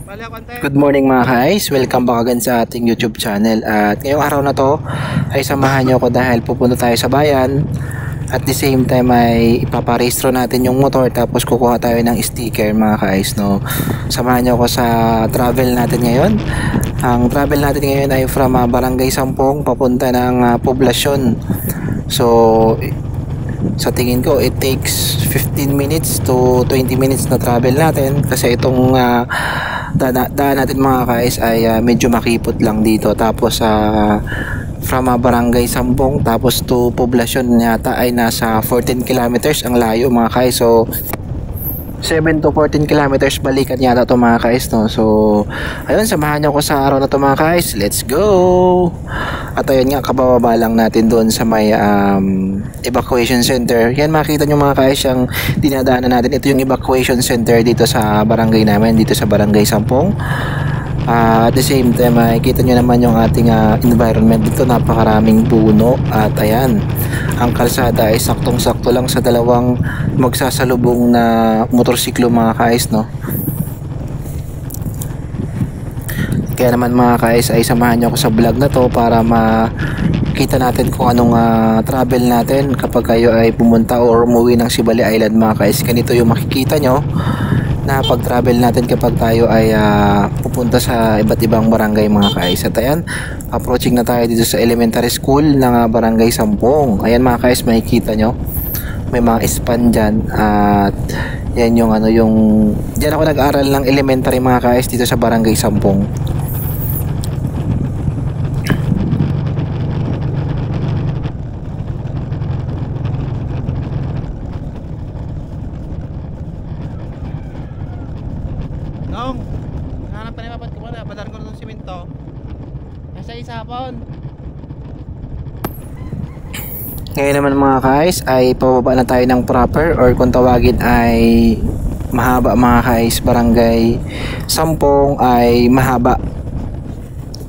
Good morning mga guys, welcome back again sa ating YouTube channel. At ngayong araw na to ay samahan nyo ako dahil pupunta tayo sa bayan. At the same time ay ipaparehistro natin yung motor, tapos kukuha tayo ng sticker mga guys, no? Samahan nyo ako sa travel natin ngayon. Ang travel natin ngayon ay from Barangay Sampong papunta ng Poblasyon. So sa tingin ko it takes 15 minutes to 20 minutes na travel natin, kasi itong daan natin mga guys ay medyo makipot lang dito. Tapos from Barangay Sampong tapos to Poblasyon yata ay nasa 14 kilometers ang layo mga guys. So 7 to 14 kilometers balikan yata to mga guys, no? So ayun, samahan nyo ko sa araw na to mga guys, let's go. At ayun nga, kabababa lang natin doon sa may evacuation center. Yan, makita nyo mga guys yung dinadaanan natin. Ito yung evacuation center dito sa barangay namin, dito sa Barangay Sampong. At the same time, makikita nyo naman yung ating environment dito, napakaraming puno. At ayan, ang kalsada ay saktong-sakto lang sa dalawang magsasalubong na motorsiklo mga guys, no? Kaya naman mga guys ay samahan nyo ako sa vlog na to para makita natin kung anong travel natin kapag kayo ay pumunta or umuwi ng Sibali Island mga guys. Ganito yung makikita nyo na pag-travel natin kapag tayo ay pupunta sa iba't ibang barangay mga guys. At ayan, approaching na tayo dito sa elementary school ng Barangay Sampong. Ayan mga guys, makikita nyo may mga span dyan. At yan yung dyan ako nag-aral ng elementary mga guys, dito sa Barangay Sampong. Nong, hanap pa ni papat ko muna, padar ko ng simento. Nasa isapon. Ngayon naman mga guys ay pababa na tayo ng proper, or kung tawagin ay mahaba mga guys. Barangay Sampong ay mahaba,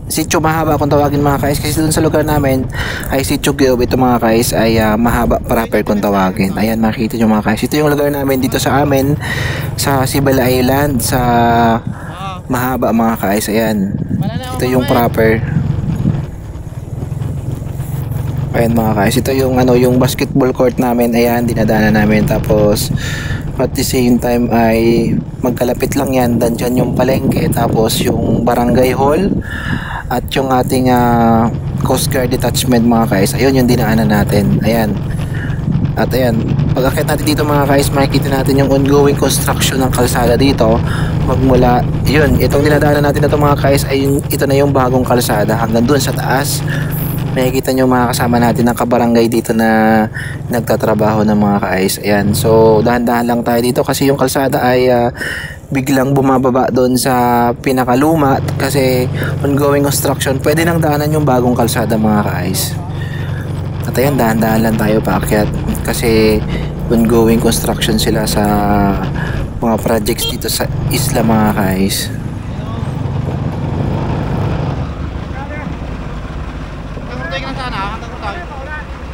Sitio Mahaba kung tawagin mga guys, kasi dun sa lugar namin ay Sitio Giob. Ito mga guys ay mahaba proper kung tawagin. Ayan, makikita nyo mga guys, ito yung lugar namin dito sa amin sa Sibali Island, sa Mahaba mga guys. Ayan, ito yung proper. Ayan mga guys, ito yung yung basketball court namin. Ayan, dinadaanan namin. Tapos at the same time ay magkalapit lang yan, dyan yung palengke, tapos yung barangay hall at yung ating Coast Guard detachment mga guys. Ayun yung dinaanan natin. Ayan. At ayan, pag akit natin dito mga guys, makikita natin yung ongoing construction ng kalsada dito. Magmula, yun, itong dinadaanan natin na ito mga guys ay ito na yung bagong kalsada hanggang dun sa taas. Makikita nyo mga kasama natin ng kabarangay dito na nagtatrabaho ng mga guys. Ayan, so dahan-dahan lang tayo dito kasi yung kalsada ay biglang bumababa doon sa pinakaluma kasi ongoing construction. Pwede nang daanan yung bagong kalsada mga guys. At ayan, dahan-dahan lang tayo paakyat kasi ongoing construction sila sa mga projects dito sa isla mga guys.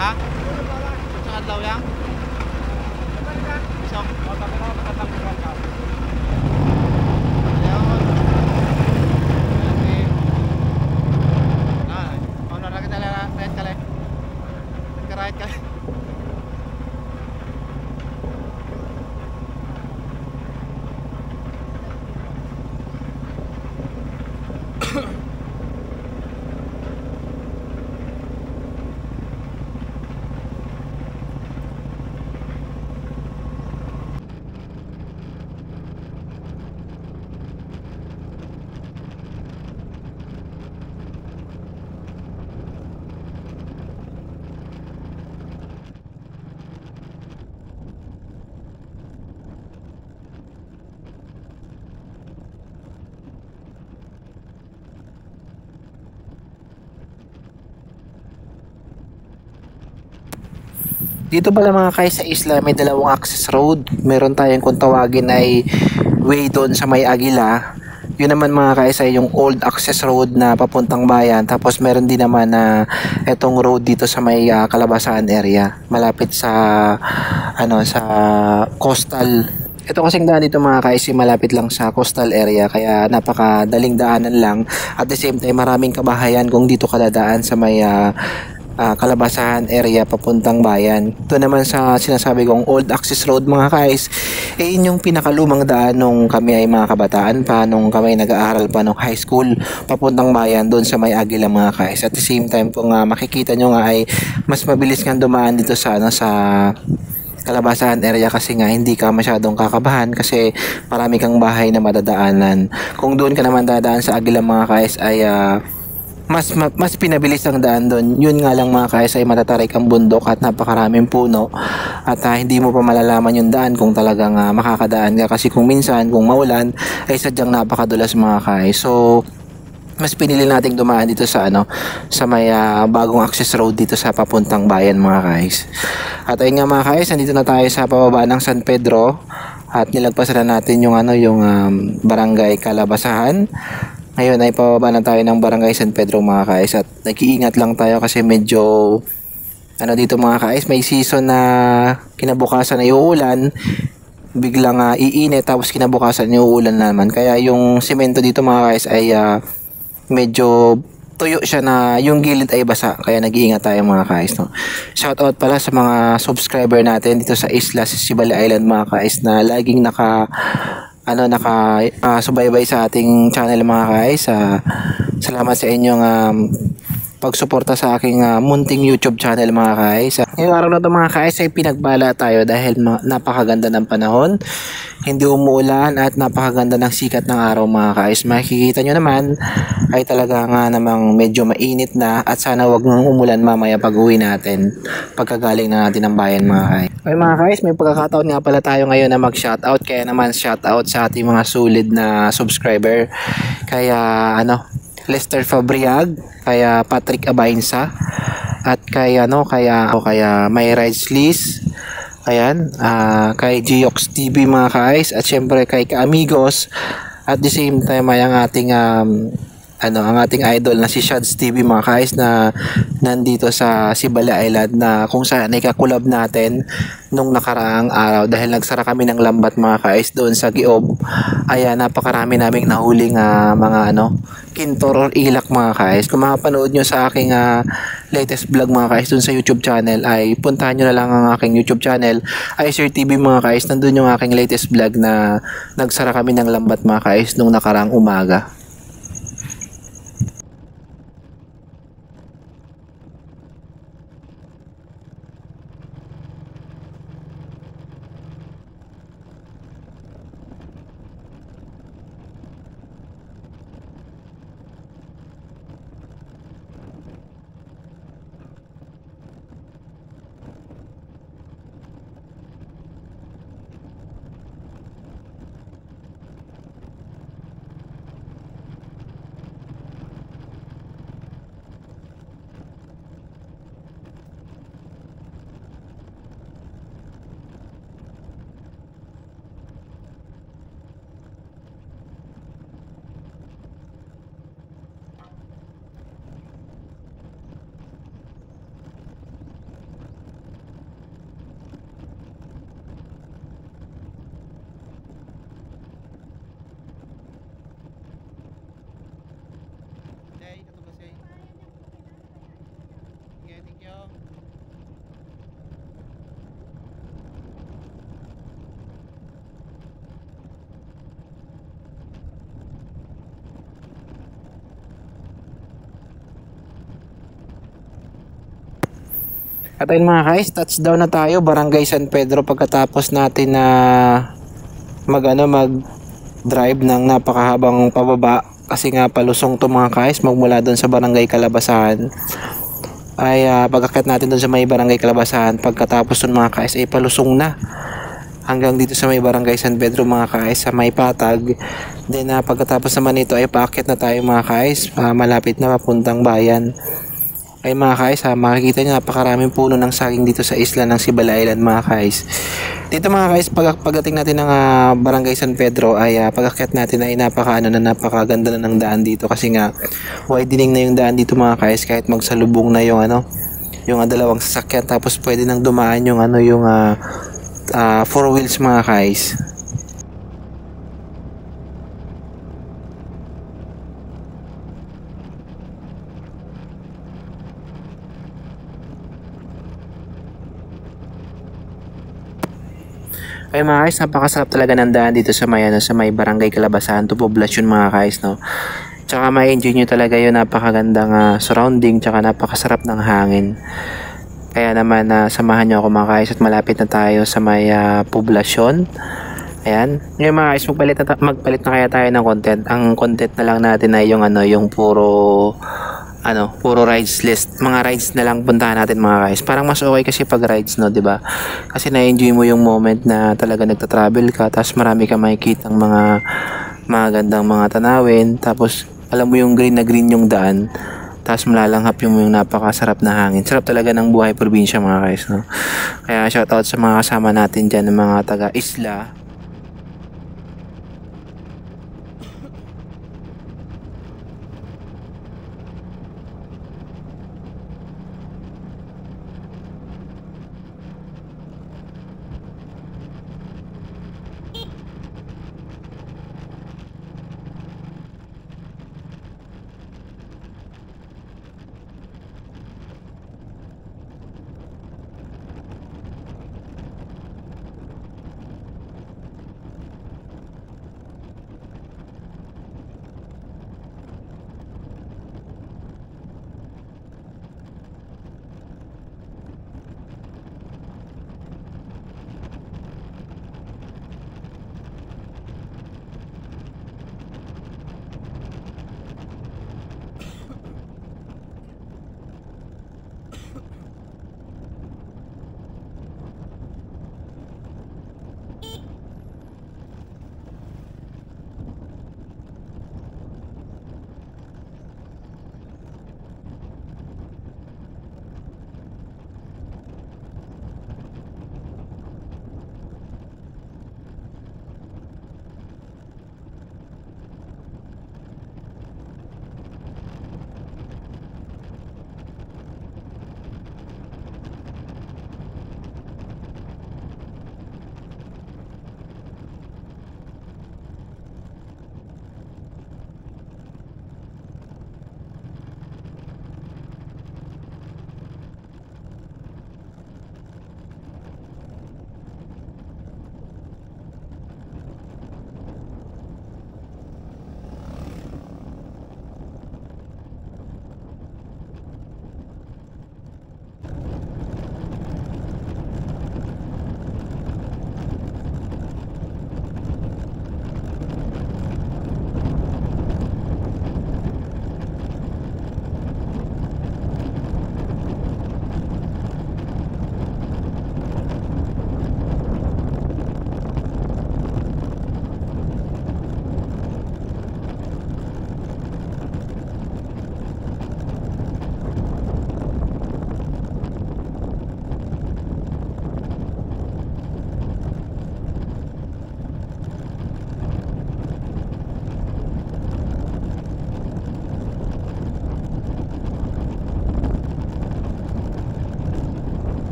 Ha? Sa adlaw yang? Isok. Right kali. Dito pala mga guys sa isla may dalawang access road. Meron tayong kung tawagin ay way doon sa may Agila. Yun naman mga guys ay yung old access road na papuntang bayan. Tapos meron din naman na etong road dito sa may Kalabasan area. Malapit sa sa coastal Ito kasing daan dito mga guys, malapit lang sa coastal area kaya napakadaling daanan lang. At the same time maraming kabahayan kung dito ka dadaan sa may Kalabasahan area papuntang bayan. Ito naman sa sinasabi kong Old Access Road mga guys, yun yung pinakalumang daan nung kami ay mga kabataan pa, nung kami nag-aaral pa nung high school papuntang bayan doon sa may Agila mga guys. At the same time kung makikita nyo nga ay mas mabilis nga dumaan dito sa Kalabasahan area kasi nga hindi ka masyadong kakabahan kasi marami kang bahay na madadaanan. Kung doon ka naman dadaan sa Agila mga guys ay mas pinabilis ang daan doon. Yun nga lang mga guys ay matatarik ang bundok at napakaraming puno at hindi mo pa malalaman yung daan kung talagang makakadaan ka kasi kung minsan kung maulan ay sadyang napakadulas mga guys. So mas pinili nating dumaan dito sa sa may bagong access road dito sa papuntang bayan mga guys. At ayun nga mga guys, nandito na tayo sa pababa ng San Pedro at nilagpasan na natin yung yung barangay Kalabasahan. Ngayon ay pababa na tayo ng barangay San Pedro mga guys at nag-iingat lang tayo kasi medyo dito mga guys, may season na kinabukasan ay uulan, biglang iinit tapos kinabukasan ay uulan naman. Kaya yung semento dito mga guys ay medyo tuyo siya na yung gilid ay basa. Kaya nag-iingat tayo mga guys, no? Shout out pala sa mga subscriber natin dito sa Isla Sibali Island mga guys na laging subaybay sa ating channel mga guys. Salamat sa inyong pagsuporta sa aking munting YouTube channel mga guys. Ngayong araw na ito mga guys ay pinagbala tayo dahil napakaganda ng panahon, hindi umuulan at napakaganda ng sikat ng araw mga guys. Makikita nyo naman ay talaga nga namang medyo mainit na at sana wag nang umulan mamaya pag uwi natin, pagkagaling na natin ng bayan mga guys. Okay mga guys, may pagkakataon nga pala tayo ngayon na mag-shoutout, kaya naman shoutout sa ating mga sulit na subscriber. Kaya Lester Fabriag, kaya Patrick Abainsa, at kaya may Rides Liz, ayan, kay Geox TV mga guys, at syempre kay Kaamigos, at the same time ay ang ating ang ating idol na si Shads TV mga guys na nandito sa Sibali Island na kung saan ay kakulab natin nung nakaraang araw dahil nagsara kami ng lambat mga guys doon sa Giob. Ayan, napakarami naming nahuling mga kintor or ilak mga guys. Kung mapanood nyo sa aking latest vlog mga guys doon sa YouTube channel ay puntahan nyo na lang ang aking YouTube channel Sir TV mga guys. Nandun yung aking latest vlog na nagsara kami ng lambat mga guys nung nakaraang umaga. At ayun mga guys, touchdown na tayo, Barangay San Pedro, pagkatapos natin na mag-drive ng napakahabang pababa kasi nga palusong to mga guys, magmula doon sa Barangay Kalabasahan. Ay pagkakit natin doon sa may Barangay Kalabasahan, pagkatapos doon mga guys ay palusong na hanggang dito sa may Barangay San Pedro mga guys, sa may Patag. Then pagkatapos naman ito ay paakit na tayo mga guys, malapit na papuntang bayan. Ay mga guys, makikita nyo napakaraming puno ng saging dito sa isla ng Sibali Island mga guys. Dito mga guys, pagdating natin ng Barangay San Pedro ay pag-akyat natin ay napakaganda na ng daan dito kasi nga widening na yung daan dito mga guys, kahit magsalubong na yung yung dalawang sasakyan, tapos pwede nang dumaan yung yung four wheels mga guys. Ay mga guys, napakasarap talaga ng daan dito sa may, sa may Barangay Calabasan to poblasyon mga guys, no. Tsaka ma-enjoy nyo talaga yung napakagandang surrounding, tsaka napakasarap ng hangin. Kaya naman samahan nyo ako mga guys at malapit na tayo sa may poblasyon. Ayan. Ngayon mga guys, magpalit na kaya tayo ng content. Ang content na lang natin ay yung yung puro rides list. Mga rides na lang puntahan natin mga guys. Parang mas okay kasi pag rides, no, 'di ba? Kasi na-enjoy mo yung moment na talaga nagta-travel ka, tapos marami kang makikitang mga magandang mga tanawin, tapos alam mo yung green na green yung daan. Tapos malalanghap yung napakasarap na hangin. Sarap talaga ng buhay probinsya mga guys, no? Kaya shoutout sa mga kasama natin dyan, ng mga taga-isla.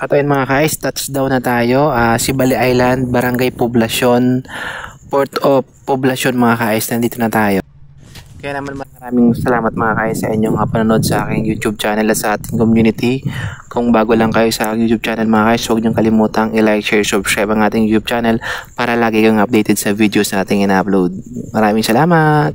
At ayun mga guys, touchdown na tayo. Sibali Island, Barangay Poblacion, Port of Poblacion mga guys, nandito na tayo. Kaya naman maraming salamat mga guys sa inyong panonood sa aking YouTube channel at sa ating community. Kung bago lang kayo sa aking YouTube channel mga guys, huwag niyong kalimutang i-like, share, subscribe ang ating YouTube channel para lagi kang updated sa videos na ating ina-upload. Maraming salamat!